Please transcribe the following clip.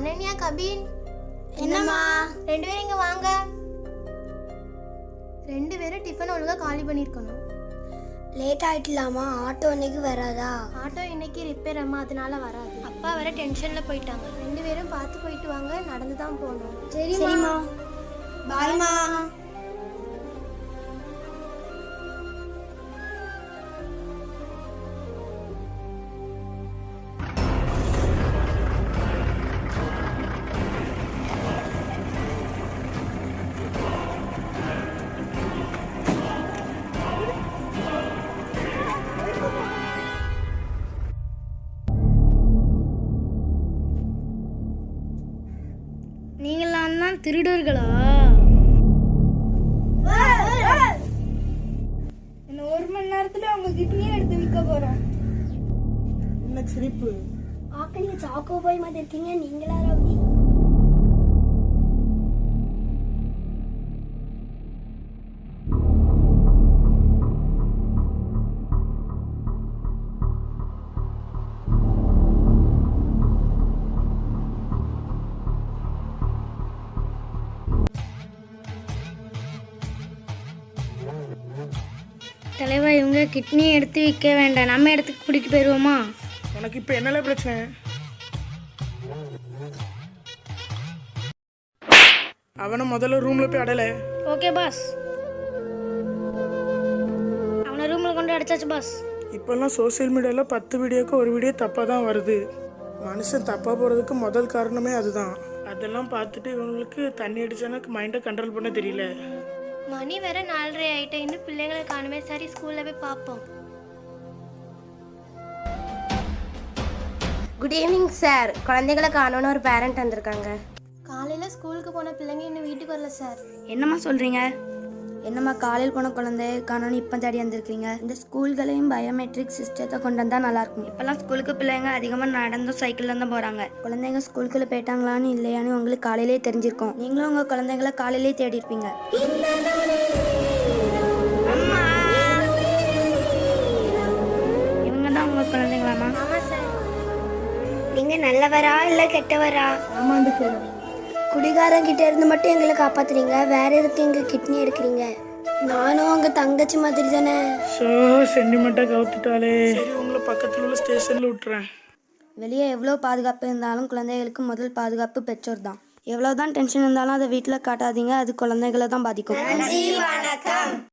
அனன்யா, கபின், என்னம்மா? 2 பேரும் இங்க வாங்க. 2 பேரும் டிஃபன் ஒழுங்கா காலி பண்ணிருக்கணும். லேட் ஆயிட்டலாமா? ஆட்டோ இன்னைக்கு வராதா? ஆட்டோ இன்னைக்கு ரிப்பேர் அம்மா, அதனால வராது. அப்பா வர டென்ஷன்ல போயிட்டாங்க. 2 பேரும் பார்த்து போயிட்டு வாங்க, நடந்து தான் போகணும். சரிம்மா. பாய்மா. நீங்களாம் தான் திருடர்களா? இன்னும் 1 மணி நேரத்துல உங்க கிட்டயே எடுத்து விற்க போறோம். என்ன சிரிப்பு? நீங்க சாக்கோ பாய் மாதிரி இருக்கீங்க. நீங்களா ரவி? தலைவா, இவங்க கிட்னி எடுத்து விற்க வேண்டாம், நம்ம இடத்துக்கு கூட்டிட்டு போயிடுவோமா? உனக்கு இப்போ என்னல பிரச்சனை? அவனை முதல்ல ரூம்ல போய் அடல. Okay pass. அவனை ரூம்ல கொண்டு அடைச்சாச்சு பாஸ். இப்போல்லாம் சோசியல் மீடியாவில் 10 வீடியோக்கு ஒரு வீடியோ தப்பாக தான் வருது. மனுஷன் தப்பாக போகிறதுக்கு முதல் காரணமே அதுதான். அதெல்லாம் பார்த்துட்டு இவங்களுக்கு தண்ணி அடிச்சானா மைண்டை கண்ட்ரோல் பண்ண தெரியல. மணி வேற 4:30 ஆயிட்ட. இன்னும் பிள்ளைங்களை காணுமே. சரி, ஸ்கூல்ல போய் பார்ப்போம். Good evening sir. குழந்தைகளை காணோன்னு ஒரு பேரண்ட் வந்திருக்காங்க. காலையில ஸ்கூலுக்கு போன பிள்ளைங்க இன்னும் வீட்டுக்கு வரல சார். என்னம்மா சொல்றீங்க? என்னம்மா காலையில் போன குழந்தை காணோன்னு இப்போ தேடி வந்திருக்கீங்க? இந்த ஸ்கூல்களையும் பயோமெட்ரிக் சிஸ்டத்தை கொண்டு வந்தால் நல்லாயிருக்கும். இப்போல்லாம் ஸ்கூலுக்கு பிள்ளைங்க அதிகமாக நடந்தும் சைக்கிளில் தான் போகிறாங்க. குழந்தைங்க ஸ்கூலுக்குள்ளே போயிட்டாங்களான்னு இல்லையான்னு உங்களுக்கு காலையிலே தெரிஞ்சிருக்கும். நீங்களும் உங்கள் குழந்தைங்களை காலையிலே தேடி இருப்பீங்க. இவங்க தான் உங்கள் குழந்தைங்களாம்மா? ஆமா சார். நீங்க நல்லவரா இல்ல கெட்டவரா? ஆமாண்டு சார். குடிகாரன் கிட்ட இருந்து மட்டும் எங்களை காப்பாத்துறீங்க, வேற எதுக்கு எங்க கிட்னி எடுக்கிறீங்க? நானும் உங்க தங்கச்சி மாதிரி தானே. ஸோ சென்டிமெண்ட்டாக கவுத்துட்டாலே. சரி, உங்களை பக்கத்தில் உள்ள ஸ்டேஷனில் விட்டுறேன். வெளியே எவ்வளோ பாதுகாப்பு இருந்தாலும் குழந்தைகளுக்கு முதல் பாதுகாப்பு பெற்றோர் தான். எவ்வளோ தான் டென்ஷன் இருந்தாலும் அதை வீட்டில் காட்டாதீங்க, அது குழந்தைகளை தான் பாதிக்கும்.